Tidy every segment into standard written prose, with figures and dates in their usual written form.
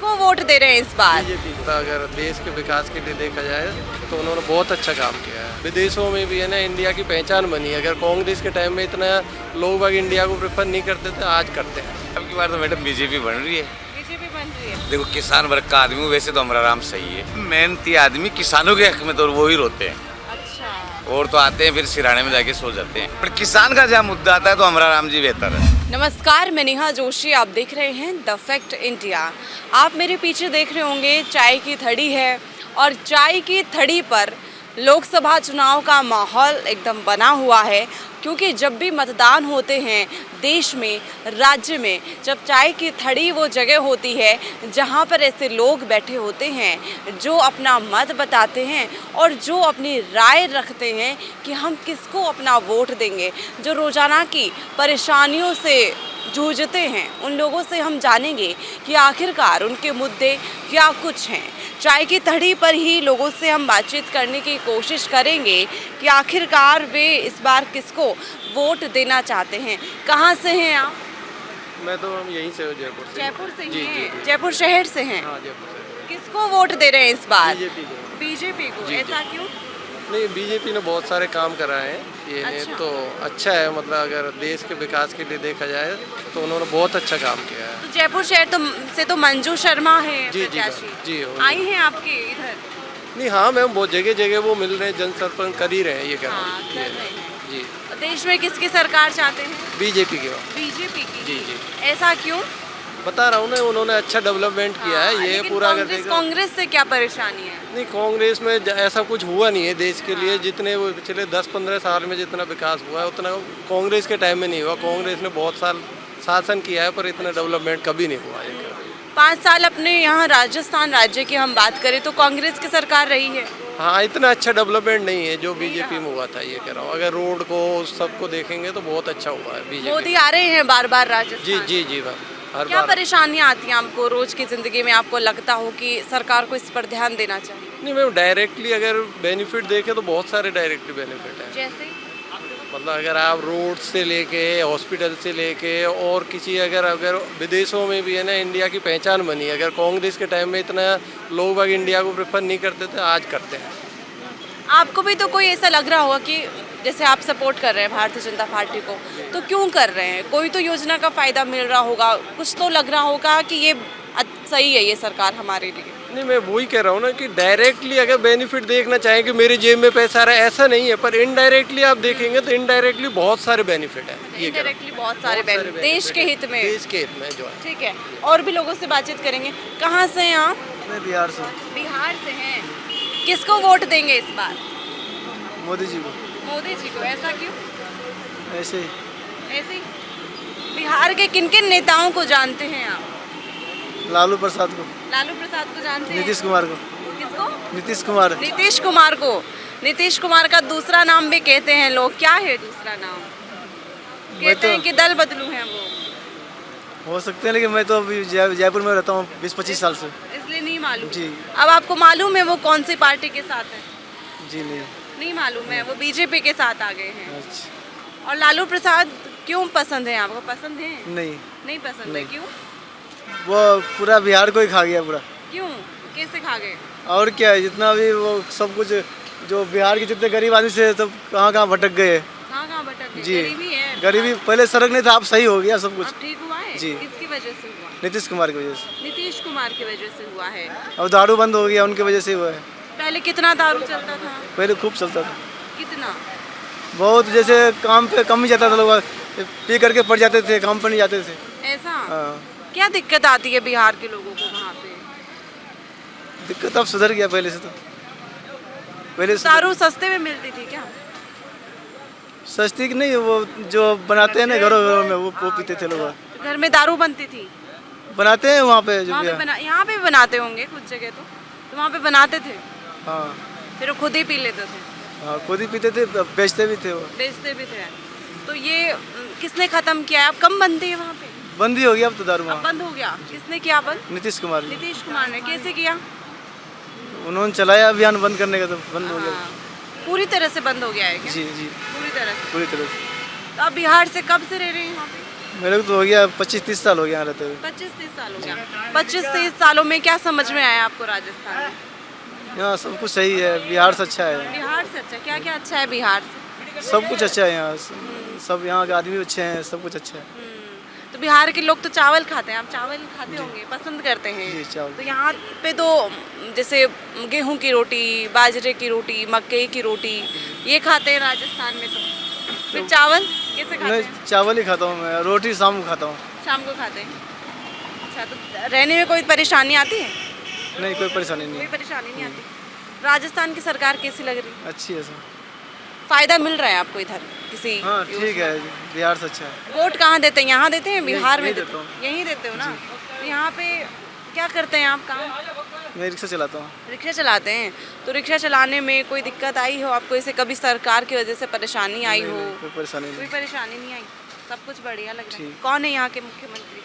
किसको वोट दे रहे हैं इस बार? बीजेपी को। अगर देश के विकास के लिए देखा जाए तो उन्होंने बहुत अच्छा काम किया है। विदेशों में भी है ना इंडिया की पहचान बनी है। अगर कांग्रेस के टाइम में इतना लोग बाग इंडिया को प्रेफर नहीं करते थे, आज करते हैं। अब की बार तो मैडम बीजेपी बन रही है। बीजेपी बन रही है। देखो किसान वर्ग का आदमी हूँ, वैसे तो हमारा राम सही है। मेहनती आदमी किसानों के हक में तो वो ही रोते हैं, अच्छा। और तो आते हैं फिर सिराने में जाके सो जाते हैं। पर किसान का जहाँ मुद्दा आता है तो हमारा राम जी बेहतर है। नमस्कार, मैं नेहा जोशी, आप देख रहे हैं द फैक्ट इंडिया। आप मेरे पीछे देख रहे होंगे चाय की थड़ी है और चाय की थड़ी पर लोकसभा चुनाव का माहौल एकदम बना हुआ है, क्योंकि जब भी मतदान होते हैं देश में, राज्य में, जब चाय की थड़ी वो जगह होती है जहाँ पर ऐसे लोग बैठे होते हैं जो अपना मत बताते हैं और जो अपनी राय रखते हैं कि हम किसको अपना वोट देंगे, जो रोज़ाना की परेशानियों से जूझते हैं, उन लोगों से हम जानेंगे कि आखिरकार उनके मुद्दे क्या कुछ हैं। चाय की थड़ी पर ही लोगों से हम बातचीत करने की कोशिश करेंगे कि आखिरकार वे इस बार किसको वोट देना चाहते हैं। कहाँ से हैं आप? मैं तो हम यहीं से हूँ, जयपुर से। जयपुर से जी, ही जी, हैं? जी। जयपुर शहर से हैं? हाँ, जयपुर से। किसको वोट दे रहे हैं इस बार? बीजेपी को। बीजेपी को। जी, जी। ऐसा क्यों? नहीं, बीजेपी ने बहुत सारे काम कराए हैं। ये अच्छा। तो अच्छा है, मतलब अगर देश के विकास के लिए देखा जाए तो उन्होंने बहुत अच्छा काम किया है। तो जयपुर शहर से तो मंजू शर्मा है जी, जी, प्रत्याशी। जी, आई हैं आपके इधर? नहीं, हाँ मैम, बहुत जगह जगह वो मिल रहे हैं, जन संपर्क कर ही रहे हैं, ये कह रहा हाँ, हूँ। कर रहे हैं। जी, देश में किसकी सरकार चाहते हैं? बीजेपी के बाद। बीजेपी की। जी, जी। ऐसा क्यों? बता रहा हूँ ना, उन्होंने अच्छा डेवलपमेंट किया है। हाँ, ये लेकिन पूरा अगर देखा, कांग्रेस से क्या परेशानी है? नहीं, कांग्रेस में ऐसा कुछ हुआ नहीं है देश के लिए। जितने वो पिछले 10-15 साल में जितना विकास हुआ है उतना कांग्रेस के टाइम में नहीं हुआ। कांग्रेस ने बहुत साल शासन किया है पर इतना डेवलपमेंट कभी नहीं हुआ है। 5 साल अपने यहाँ राजस्थान राज्य की हम बात करें तो कांग्रेस की सरकार रही है। हाँ, इतना अच्छा डेवलपमेंट नहीं है जो बीजेपी में हुआ था, ये कह रहा हूँ। अगर रोड को सबको देखेंगे तो बहुत अच्छा हुआ है बीजेपी। मोदी आ रहे हैं बार बार राजस्थान। जी, जी, जी मैम, हर क्या बार। परेशानियाँ आती हैं आपको रोज की जिंदगी में? आपको लगता हो कि सरकार को इस पर ध्यान देना चाहिए? नहीं मैम, डायरेक्टली अगर बेनिफिट देखें तो बहुत सारे डायरेक्टली बेनिफिट हैं। जैसे? मतलब अगर आप रोड से लेके, हॉस्पिटल से लेके, और किसी अगर विदेशों में भी है ना इंडिया की पहचान बनी है। अगर कांग्रेस के टाइम में इतना लोग बाग इंडिया को प्रेफर नहीं करते थे, आज करते हैं। आपको भी तो कोई ऐसा लग रहा होगा कि जैसे आप सपोर्ट कर रहे हैं भारतीय जनता पार्टी को, तो क्यों कर रहे हैं? कोई तो योजना का फायदा मिल रहा होगा, कुछ तो लग रहा होगा कि ये सही है ये सरकार हमारे लिए। नहीं, मैं वही कह रहा हूँ ना कि डायरेक्टली अगर बेनिफिट देखना चाहें कि मेरे जेब में पैसा आ रहा है, ऐसा नहीं है। पर इनडायरेक्टली आप देखेंगे तो इनडायरेक्टली बहुत सारे बेनिफिट है। ये कह रहा हूँ। इनडायरेक्टली बहुत सारे बेनिफिट देश के हित में। देश के हित में जो है। ठीक है, और भी लोगों से बातचीत करेंगे। कहाँ से हैं आप? मैं बिहार से। बिहार से हैं। किसको वोट देंगे इस बार? मोदी जी को। मोदी जी को। ऐसा क्यों? ऐसे ही। ऐसे ही? बिहार के किन किन नेताओं को जानते हैं आप? लालू प्रसाद को। लालू प्रसाद को जानते हैं? नीतीश कुमार को। किसको? नीतीश कुमार। नीतीश कुमार को। नीतीश कुमार का दूसरा नाम भी कहते हैं लोग, क्या है दूसरा नाम? कहते हैं कि दल बदलू हैं वो। हो सकते हैं, लेकिन मैं तो अभी जयपुर में रहता हूँ 20-25 साल से। इसलिए नहीं मालूम। जी। अब आपको मालूम है वो कौन सी पार्टी के साथ है? जी नहीं। नहीं मालूम है, वो बीजेपी के साथ आ गए हैं। अच्छा। और लालू प्रसाद क्यों पसंद है आपको? पसंद है? नहीं, नहीं पसंद है। नहीं। क्यों? वो पूरा बिहार को ही खा गया पूरा। क्यों? कैसे खा गए? और क्या है, जितना भी वो सब कुछ जो बिहार के जितने गरीब आदमी से सब कहाँ कहाँ भटक गए। कहाँ भटक गए? जी। गरीबी है। गरीबी पहले सड़क नहीं था, अब सही हो गया सब कुछ। अब ठीक हुआ है? जी। किसकी वजह से हुआ? नीतीश कुमार की वजह से। नीतीश कुमार की वजह से हुआ है। अब दारू बंद हो गया, उनकी वजह से हुआ है। पहले कितना दारू चलता था? पहले खूब चलता था कितना? बहुत। जैसे काम पे कम ही जाता था, लोग पी करके पड़ जाते थे, काम पर नहीं जाते थे। ऐसा? हाँ। क्या दिक्कत आती है बिहार के लोगों को वहाँ पे? दिक्कत अब सुधर गया पहले से तो। पहले से दारू सस्ते में मिलती थी क्या? सस्ती की नहीं, वो जो बनाते हैं ना घरों घरों में, वो पीते थे लोग। घर में दारू बनती थी? बनाते हैं वहाँ पे जो वहाँ भी पे है। यहाँ पे भी बनाते होंगे कुछ जगह तो वहाँ पे बनाते थे, हाँ फिर वो खुद ही पी लेते थे, हाँ, खुद ही पीते थे, बेचते भी थे वो। बेचते भी थे। तो ये किसने खत्म किया है? अब कम बनती है वहाँ पे? बंद ही हो गया अब तो दारू अब वहाँ। बंद हो गया। किसने किया बंद? नीतीश कुमार जी। नीतीश कुमार ने। कैसे किया? उन्होंने चलाया अभियान बंद करने का, तो बंद हो गया। हाँ, पूरी तरह से बंद हो गया है क्या? जी जी, पूरी तरह से। पूरी तरह से। तो आप बिहार से कब से रह रहे हैं यहाँ पे? मेरे को तो हो गया 25-30 साल हो गया यहाँ रहते हुए। 25-30 साल हो गया। 25-30 सालों में क्या समझ में आया आपको राजस्थान में? यहाँ सब कुछ सही है, बिहार से अच्छा है, बिहार से अच्छा क्या क्या अच्छा है बिहार से? सब कुछ अच्छा है यहाँ, सब यहाँ के आदमी अच्छे हैं, सब कुछ अच्छा है। तो बिहार के लोग तो चावल खाते हैं, आप चावल खाते होंगे, पसंद करते हैं। जी, चावल। तो यहाँ पे तो जैसे गेहूं की रोटी, बाजरे की रोटी, मक्के की रोटी ये खाते हैं राजस्थान में। तो फिर चावल कैसे खाते मैं हैं? चावल ही खाता हूँ, मैं रोटी शाम को खाता हूँ। शाम को खाते हैं। अच्छा, तो रहने में कोई परेशानी आती है? नहीं, कोई परेशानी नहीं कोई है, परेशानी नहीं आती। राजस्थान की सरकार कैसी लग रही है? अच्छी है सब। फायदा मिल रहा है आपको इधर किसी? हाँ ठीक है, बिहार से अच्छा है। वोट कहाँ देते हैं? यहाँ देते हैं, बिहार में यहीं देते देता हैं? यहीं देते हो ना? तो यहाँ पे क्या करते हैं आप काम? मैं रिक्शा चलाता हूँ। रिक्शा चलाते हैं। तो रिक्शा चलाने में कोई दिक्कत आई हो आपको? ऐसे कभी सरकार की वजह से परेशानी आई हो? कोई परेशानी कोई नहीं। परेशानी नहीं आई, सब कुछ बढ़िया लग रहा है। ठीक। कौन है यहाँ के मुख्यमंत्री?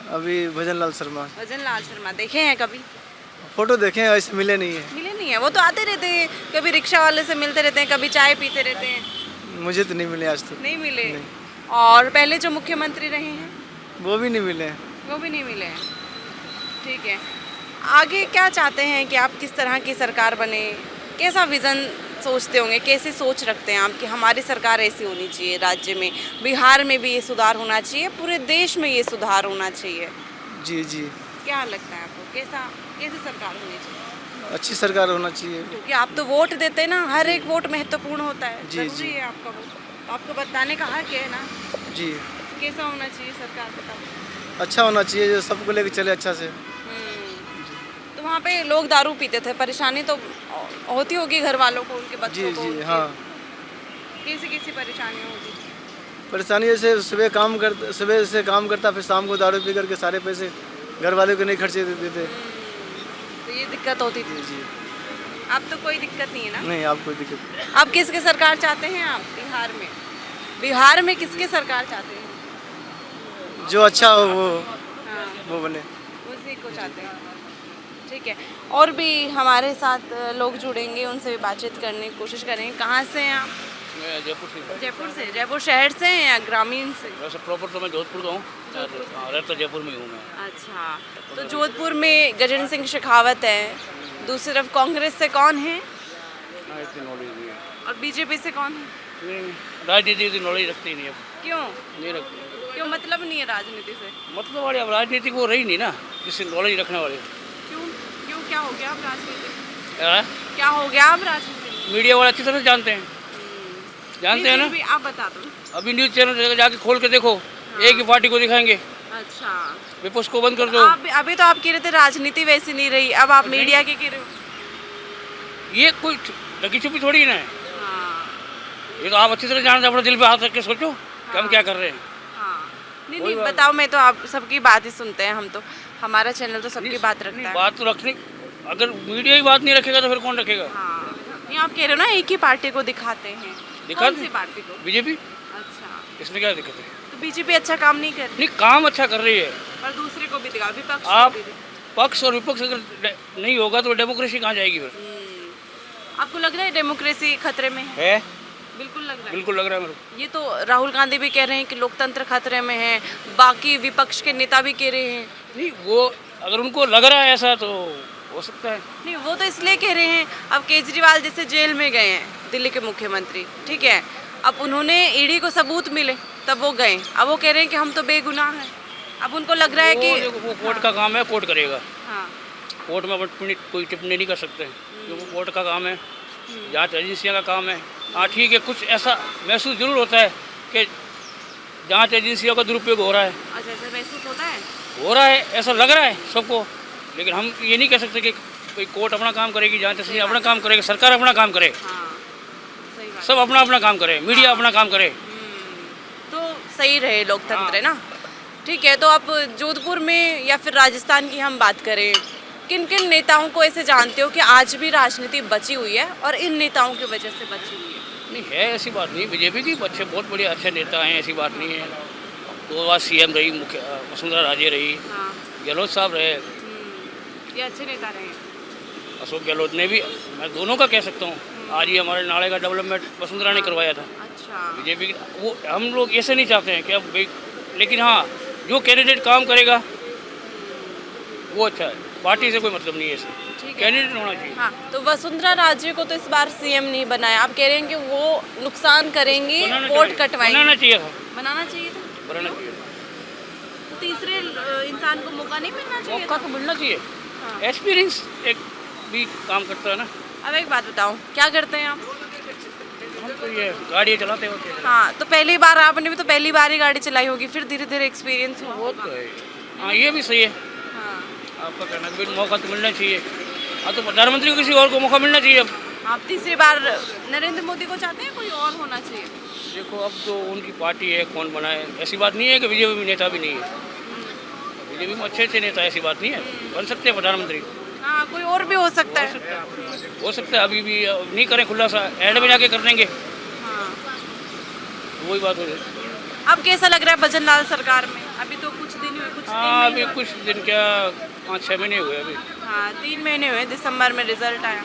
अभी भजन लाल शर्मा, भजन लाल शर्मा। देखे हैं कभी? फोटो देखे हैं, ऐसे मिले नहीं है। मिले नहीं है? वो तो आते रहते हैं, कभी रिक्शा वाले से मिलते रहते हैं, कभी चाय पीते रहते हैं। मुझे तो नहीं मिले आज तक। नहीं मिले? नहीं। और पहले जो मुख्यमंत्री रहे हैं वो भी नहीं मिले। वो भी नहीं मिले हैं। ठीक है, आगे क्या चाहते हैं कि आप किस तरह की सरकार बने? कैसा विज़न सोचते होंगे, कैसी सोच रखते हैं आप कि हमारी सरकार ऐसी होनी चाहिए राज्य में, बिहार में भी ये सुधार होना चाहिए, पूरे देश में ये सुधार होना चाहिए? जी जी, क्या लगता है आपको, कैसी सरकार होनी चाहिए? अच्छी सरकार होना चाहिए। क्योंकि आप तो वोट देते हैं ना, हर एक वोट महत्वपूर्ण होता है, जी, जरूरी जी। है आपका वोट, तो आपको बताने का हक है ना। जी, कैसा होना चाहिए सरकार, बताओ। अच्छा होना चाहिए, जो सबको लेके चले अच्छा से। तो वहाँ पे लोग दारू पीते थे, परेशानी तो होती होगी घर वालों को, उनके बच्चों जी को? जी, उनके- हाँ। कैसी कैसी परेशानियाँ होती थी? परेशानी जैसे सुबह से काम करता, फिर शाम को दारू पी करके सारे पैसे घर वालों को नहीं खर्चे देते। तो ये दिक्कत होती थी। जी जी, अब तो कोई दिक्कत नहीं है ना? नहीं आप कोई दिक्कत नहीं। अब किसकी सरकार चाहते हैं आप बिहार में? बिहार में किसकी सरकार चाहते हैं? जो अच्छा हो हाँ, वो बने। उसी को चाहते हैं। ठीक है, और भी हमारे साथ लोग जुड़ेंगे, उनसे भी बातचीत करने की कोशिश करेंगे। कहाँ से हैं आप? मैं जयपुर से हूँ। जयपुर से? जयपुर शहर से हैं या ग्रामीण से? वैसे प्रॉपर तो मैं जोधपुर का हूँ, हाँ, रहता जयपुर में ही हूँ मैं। अच्छा, तो जोधपुर में गजेंद्र सिंह शेखावत है, दूसरी तरफ कांग्रेस से कौन है हाँ, इतनी नॉलेज नहीं है। और बीजेपी से कौन है? नहीं, राजनीति की नॉलेज रखती ही नहीं है, क्यों? नहीं रखती। क्यों मतलब नहीं है राजनीति से? मतलब वाली अब राजनीति वो रही नहीं ना, किसी नॉलेज रखने वाले। क्यों क्यों क्या हो गया अब राजनीति? हाँ? क्या हो गया अब राजनीति? मीडिया वाले अच्छी तरह जानते हैं, जानते हैं ना। भी आप बता दो। अभी न्यूज़ चैनल जाके खोल के देखो, एक ही पार्टी को दिखाएंगे, अच्छा, विपक्ष को बंद कर दो। अभी तो आप कह रहे थे राजनीति वैसी नहीं रही, अब आप मीडिया के कह रहे हो। ये कोई ढकी छुपी थोड़ी ना है, हाँ, ये तो आप अच्छी तरह जानते हैं। अपने दिल पे हाथ रख के सोचो कि हम क्या कर रहे हैं। हाँ। नहीं बताओ, मैं तो आप सबकी बात ही सुनते हैं, हम तो, हमारा चैनल तो सबकी बात रखता है। बात तो रखनी, अगर मीडिया ही बात नहीं रखेगा तो फिर कौन रखेगा? हाँ, नहीं आप कह रहे हो ना एक ही पार्टी को दिखाते हैं, कौन सी पार्टी को? बीजेपी। अच्छा, इसमें क्या दिक्कत है? तो बीजेपी अच्छा काम नहीं कर रही, नहीं, काम अच्छा कर रही है। पर दूसरे को भी दिखा, विपक्ष को आप भी दिखा। पक्ष और विपक्ष अगर नहीं होगा तो डेमोक्रेसी कहाँ जाएगी फिर? आपको लग रहा है डेमोक्रेसी खतरे में है? है, बिल्कुल लग रहा है। बिल्कुल लग रहा है मेरे को। ये तो राहुल गांधी भी कह रहे हैं कि लोकतंत्र खतरे में है, बाकी विपक्ष के नेता भी कह रहे हैं। नहीं, वो अगर उनको लग रहा है ऐसा तो हो सकता है। नहीं, वो तो इसलिए कह रहे हैं, अब केजरीवाल जैसे जेल में गए हैं, दिल्ली के मुख्यमंत्री, ठीक है, अब उन्होंने ईडी को सबूत मिले तब वो गए, अब वो कह रहे हैं कि हम तो बेगुनाह हैं। अब उनको लग रहा है कि वो कोर्ट का काम है, कोर्ट करेगा। हाँ, कोर्ट में अपन कोई टिप्पणी नहीं कर सकते, क्योंकि कोर्ट का काम है, जांच एजेंसियों का काम है। हाँ ठीक है, कुछ ऐसा महसूस जरूर होता है कि जांच एजेंसियों का दुरुपयोग हो रहा है, अच्छा, ऐसा महसूस होता है। ऐसा लग रहा है सबको, लेकिन हम ये नहीं कह सकते कि कोई कोर्ट अपना काम करेगी, जांच एजेंसी अपना काम करेगी, सरकार अपना काम करे, हाँ, सही बात। सब अपना अपना काम करे, मीडिया अपना काम करे। तो सही रहे लोकतंत्र, है ना? ठीक है, तो आप जोधपुर में या फिर राजस्थान की हम बात करें, किन किन नेताओं को ऐसे जानते हो कि आज भी राजनीति बची हुई है और इन नेताओं की वजह से बची हुई है? नहीं है, ऐसी बात नहीं, बीजेपी की अच्छे बहुत बड़े अच्छे नेता हैं, ऐसी बात नहीं है। 2 बार सीएम रही, वसुंधरा राजे रही, हाँ, गहलोत साहब रहे, ये अच्छे नेता रहे। अशोक गहलोत ने भी, मैं दोनों का कह सकता हूँ। आज ही हमारे नाले का डेवलपमेंट वसुंधरा ने करवाया था। अच्छा, बीजेपी की वो, हम लोग ऐसे नहीं चाहते हैं कि अब भाई लेकिन हाँ, जो कैंडिडेट काम करेगा वो अच्छा है। पार्टी से कोई मतलब नहीं है इसे, ठीक है। कैंडिडेट होना चाहिए। हाँ, तो वसुंधरा राजे को तो इस बार सीएम नहीं बनाया, आप कह रहे हैं कि वो नुकसान करेंगी, बनाना वोट चाहिए, कटवाएंगे। बनाना चाहिए था, बनाना चाहिए था। बनाना चाहिए। तो तीसरे इंसान को मौका नहीं मिलना चाहिए मौका था? तो मिलना चाहिए, हाँ। एक्सपीरियंस एक भी काम करता है ना। अब एक बात बताओ, क्या करते हैं आप? हम तो ये गाड़ी चलाते होते हैं। हाँ, तो पहली बार आपने भी तो पहली बार ही गाड़ी चलाई होगी, फिर धीरे धीरे एक्सपीरियंस वो होगा। तो है। हाँ, ये भी सही है हाँ। आपका कहना कि मौका तो मिलना चाहिए। हाँ, तो प्रधानमंत्री को किसी और को मौका मिलना चाहिए। अब आप तीसरी बार नरेंद्र मोदी को चाहते हैं, कोई और होना चाहिए? देखो, अब तो उनकी पार्टी है, कौन बनाए, ऐसी बात नहीं है कि बीजेपी में नेता भी नहीं है। बीजेपी में अच्छे अच्छे नेता, ऐसी बात नहीं है, बन सकते हैं प्रधानमंत्री। हाँ, कोई और भी हो सकता है। हो सकता है अभी भी नहीं करें खुला सा, एंड में जाके कर देंगे, हाँ। वही बात हो जाए। अब कैसा लग रहा है भजन लाल सरकार में? अभी तो कुछ दिन हुए, कुछ हाँ, दिन अभी नहीं हुए। कुछ दिन क्या 5-6 महीने हुए अभी। हाँ, 3 महीने हुए, दिसंबर में रिजल्ट आया।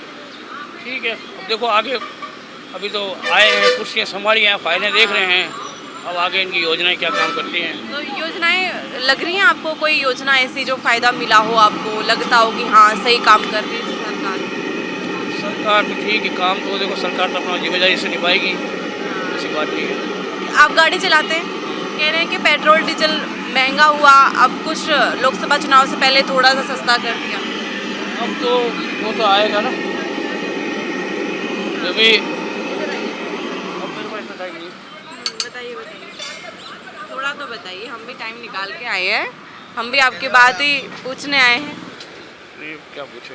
ठीक है, अब देखो आगे, अभी तो आए हैं, कुर्सियाँ संभाली हैं, फाइलें देख रहे हैं, अब आगे इनकी योजनाएं क्या काम करती हैं। तो योजनाएं लग रही हैं आपको? कोई योजना ऐसी जो फायदा मिला हो, आपको लगता हो कि हाँ सही काम कर रही है सरकार? सरकार तो ठीक है, काम तो देखो सरकार तो अपना जिम्मेदारी से निभाएगी, ऐसी बात नहीं है। आप गाड़ी चलाते हैं, कह रहे हैं कि पेट्रोल डीजल महंगा हुआ, अब कुछ लोकसभा चुनाव से पहले थोड़ा सा सस्ता कर दिया। अब तो वो तो आएगा ना, अभी अब मेरे पास इतना टाइम नहीं। बताइए बताइए, थोड़ा तो बताइए, हम भी टाइम निकाल के आए हैं, हम भी आपकी बात ही पूछने आए हैं। ये क्या पूछे,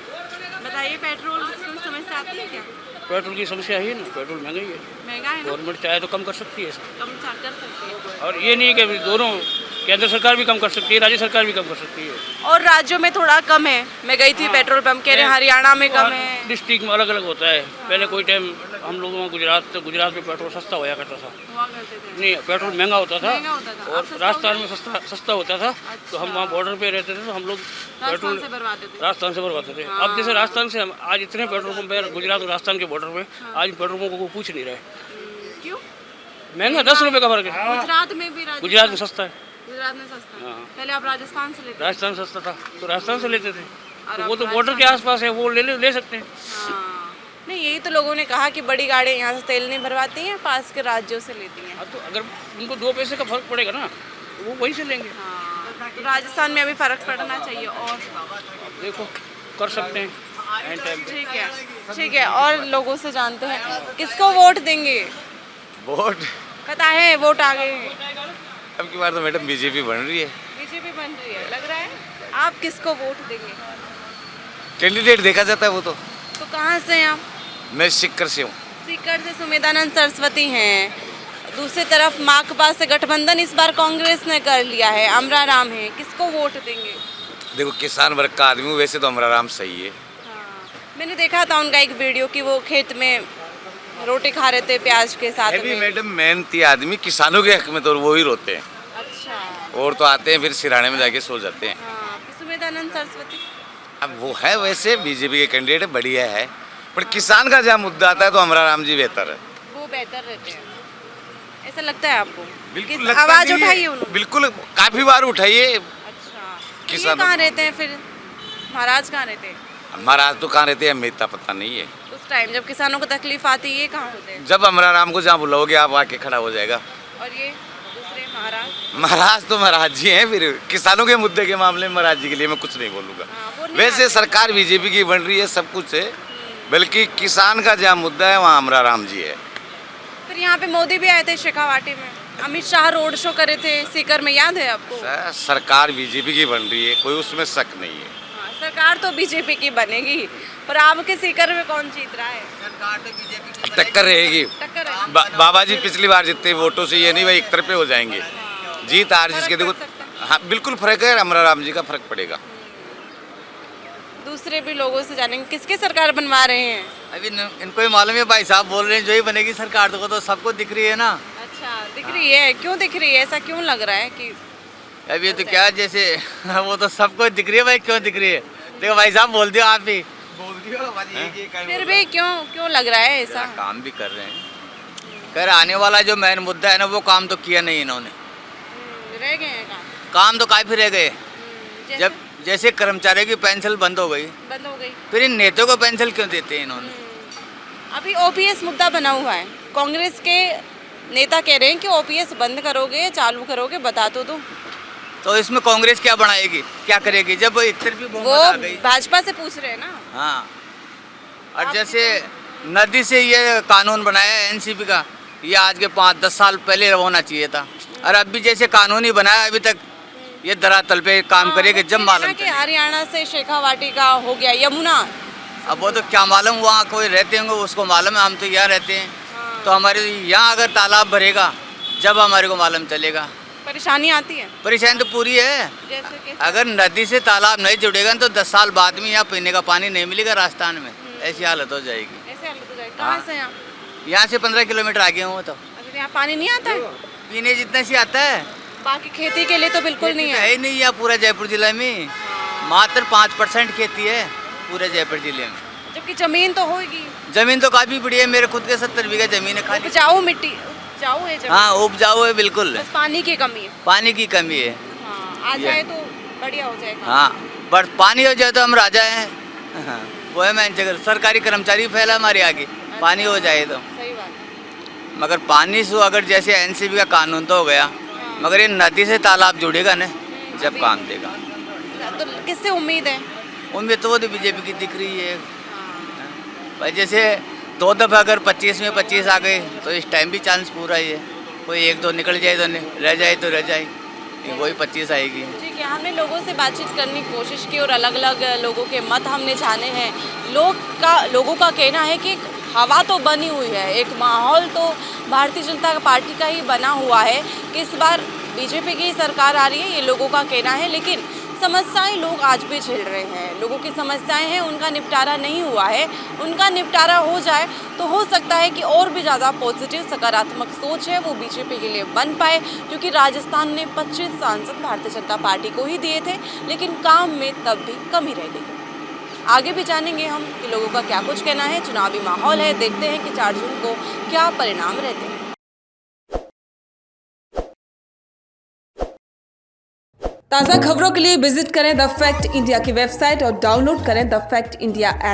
बताइए, पेट्रोल की समस्या आती है क्या? पेट्रोल की समस्या है ना, पेट्रोल महंगा ही है। महंगा है ना, गवर्नमेंट चाहे तो कम कर सकती है, कम कर सकती है। और ये नहीं कि दोनों, केंद्र सरकार भी कम कर सकती है, राज्य सरकार भी कम कर सकती है। और राज्यों में थोड़ा कम है, मैं गई थी हाँ। पेट्रोल पंप, कह रहे हैं हरियाणा में कम है। डिस्ट्रिक्ट में अलग अलग होता है। पहले कोई टाइम हम लोगों में गुजरात में पेट्रोल सस्ता होया करता था, हुआ करते थे। नहीं पेट्रोल महंगा होता था, महंगा होता था। अब और सस्ता राजस्थान हो में सस्ता होता था। तो हम वहाँ बॉर्डर पे रहते थे, तो हम लोग राजस्थान पेट्रोल से भरवाते थे। राजस्थान से भरवाते थे। अब जैसे राजस्थान से हम आज इतने पेट्रोल पंप है गुजरात और राजस्थान के बॉर्डर पे, आज पेट्रोल पंप को पूछ नहीं रहे, क्यों? महंगा 10 रुपये का फर्क है। गुजरात में भी गुजरात में सस्ता है, गुजरात में सस्ता है। हाँ। पहले आप राजस्थान से लेते थे। राजस्थान सस्ता था तो राजस्थान से लेते थे, और तो अब वो तो बॉर्डर के राजस्थान- आसपास है, वो ले सकते हैं। हाँ। नहीं, यही तो लोगों ने कहा कि बड़ी गाड़ी यहाँ से तेल नहीं भरवाती हैं, पास के राज्यों से लेती हैं। हाँ, तो अगर उनको 2 पैसे का फर्क पड़ेगा ना, तो वो वहीं से लेंगे। हाँ, तो राजस्थान में अभी फर्क पड़ना चाहिए। और अब देखो कर सकते हैं एंड टाइम पे। ठीक है, और लोगों से जानते हैं किसको वोट देंगे? वोट पता है वोट आ गए हैं, अब की बार तो मैडम बीजेपी बन रही है। बीजेपी बन रही है, लग रहा है। आप किसको वोट देंगे? कैंडिडेट देखा जाता है वो तो। कहाँ से हैं आप? मैं सिक्कर से हूँ। सीकर से सुमेधानंद सरस्वती हैं। दूसरी तरफ माकपा से गठबंधन इस बार कांग्रेस ने कर लिया है, अमरा राम है, किसको वोट देंगे? देखो किसान वर्ग का आदमी हूँ, वैसे तो हमारा राम सही है। मैंने देखा था उनका एक वीडियो कि वो खेत में रोटी खा रहे थे प्याज के साथ है भी में। मैडम मेहनती आदमी, किसानों के हक में तो वो ही रोते हैं, अच्छा। और तो आते हैं फिर सिराने में जाके सो जाते हैं। हाँ, सुमेधानंद सरस्वती। अब वो है वैसे बीजेपी के कैंडिडेट बढ़िया है, पर किसान का जहाँ मुद्दा आता है तो हमारा राम जी बेहतर है। वो बेहतर रहते हैं, ऐसा लगता है आपको? बिल्कुल किस- लगता आवाज नहीं है। उठाई है उन्होंने? बिल्कुल काफी बार उठाइए। अच्छा, तो ये किसानों कहाँ को- रहते हैं फिर? महाराज कहाँ रहते हैं महाराज तो कहाँ रहते हैं हमें इतना पता नहीं है। उस टाइम जब किसानों को तकलीफ आती है? ये कहाँ होते हैं? जब हमारा राम को जहाँ बुलाओगे आप आके खड़ा हो जाएगा। और ये दूसरे महाराज? महाराज तो महाराज जी हैं, फिर किसानों के मुद्दे के मामले में महाराज जी के लिए मैं कुछ नहीं बोलूँगा। हाँ, वो नहीं वैसे आते। सरकार बीजेपी की बन रही है, सब कुछ है, बल्कि किसान का जहाँ मुद्दा है वहाँ हमारा राम जी है। फिर यहाँ पे मोदी भी आए थे शेखावाटी में, अमित शाह रोड शो करे थे सीकर में, याद है आपको? सरकार बीजेपी की बन रही है, कोई उसमें शक नहीं है। हाँ, सरकार तो बीजेपी की बनेगी, पर आपके सीकर में कौन जीत रहा है? टक्कर रहेगी। टक्कर है। बाबा जी पिछली बार जितने वोटों से ये नहीं भाई एक तरफे हो जाएंगे। जीत हार जिसके देखो, फर्क पड़ सकता हाँ बिल्कुल फर्क है, हमारा राम जी का फर्क पड़ेगा। दूसरे भी लोगों से जानेंगे किसके सरकार बनवा रहे हैं। अभी इनको ही मालूम है, भाई साहब बोल रहे हैं जो ही बनेगी सरकार, तो सबको दिख रही है ना। अच्छा, दिख रही है? क्यों दिख रही है? ऐसा क्यों लग रहा है कि अभी ये तो क्या जैसे वो तो सबको दिख रही है भाई, क्यों दिख रही है? देखो भाई साहब बोल दिया, आप ही फिर भी क्यों लग रहा है ऐसा? काम भी कर रहे हैं, कर आने वाला जो मेन मुद्दा है ना वो काम तो किया नहीं इन्होंने। रह गए हैं काम? काम तो काफ़ी रह गए। जैसे जब जैसे कर्मचारियों की पेंशन बंद हो गई, बंद हो गई। फिर इन नेताओं को पेंशन क्यों देते हैं इन्होंने? अभी ओपीएस मुद्दा बना हुआ है, कांग्रेस के नेता कह रहे हैं कि ओपीएस बंद करोगे चालू करोगे, बता तो दो। तो इसमें कांग्रेस क्या बनाएगी, क्या करेगी जब एक तरफी वो बहुमत आ गई? भाजपा से पूछ रहे हैं ना। हाँ, और जैसे नदी से ये कानून बनाया है एनसीपी का, ये आज के 5-10 साल पहले होना चाहिए था। और अब भी जैसे कानून ही बनाया, अभी तक ये धरातल पे काम करेगी जब मालूम कि चलेगा। हरियाणा से शेखावाटी का हो गया, यमुना। अब वो तो क्या मालूम, वहाँ कोई रहते होंगे उसको मालूम है, हम तो यहाँ रहते हैं। तो हमारे यहाँ अगर तालाब भरेगा जब हमारे को मालूम चलेगा। परेशानी आती है परेशानी तो पूरी है। जैसे कि अगर नदी से तालाब नहीं जुड़ेगा तो 10 साल बाद में यहाँ पीने का पानी नहीं मिलेगा राजस्थान में, ऐसी हालत हो जाएगी। ऐसे हालत हो जाएगी। कहाँ से यहाँ? यहाँ से 15 किलोमीटर आगे हूँ तो अच्छा, यहाँ पानी नहीं आता है? पीने जितना सी आता है, बाकी खेती के लिए तो बिल्कुल नहीं है है। ही नहीं यहाँ पूरा जयपुर जिले में। मात्र 5% खेती है पूरे जयपुर जिले में। जबकि जमीन तो होगी, जमीन तो काफी बड़ी है, मेरे खुद के 70 बीघा जमीन है खाली। उपजाऊ मिट्टी, उपजाऊ है जमीन। हाँ उपजाऊ है बिल्कुल, बस पानी की कमी है। पानी की कमी है। हाँ, आ जाए तो बढ़िया हो जाएगा। हाँ, बस पानी हो जाए तो हम राजा हैं। हाँ, वो है मैं जगह सरकारी कर्मचारी फैला हमारे आगे, पानी हो जाए तो। सही बात है। मगर पानी से अगर जैसे एनसीबी का कानून तो हो गया, मगर ये नदी से तालाब जुड़ेगा ना जब काम देगा। तो किससे उम्मीद है? उम्मीद तो वो बीजेपी की दिख रही है भाई। जैसे 2 दफ़ा अगर 25 में 25 आ गए तो इस टाइम भी चांस पूरा ही है। कोई 1-2 निकल जाए तो रह जाए तो रह जाए, वही 25 आएगी। ठीक है, हमने लोगों से बातचीत करने की कोशिश की और अलग अलग लोगों के मत हमने जाने हैं। लोगों का कहना है कि हवा तो बनी हुई है, एक माहौल तो भारतीय जनता पार्टी का ही बना हुआ है कि इस बार बीजेपी की सरकार आ रही है, ये लोगों का कहना है। लेकिन समस्याएं लोग आज भी झेल रहे हैं, लोगों की समस्याएं हैं, उनका निपटारा नहीं हुआ है। उनका निपटारा हो जाए तो हो सकता है कि और भी ज़्यादा पॉजिटिव सकारात्मक सोच है वो बीजेपी के लिए बन पाए, क्योंकि राजस्थान ने 25 सांसद भारतीय जनता पार्टी को ही दिए थे, लेकिन काम में तब भी कमी रह गई। आगे भी जानेंगे हम कि लोगों का क्या कुछ कहना है। चुनावी माहौल है, देखते हैं कि 4 जून को क्या परिणाम रहते हैं। ताज़ा खबरों के लिए विजिट करें द फैक्ट इंडिया की वेबसाइट और डाउनलोड करें द फैक्ट इंडिया ऐप।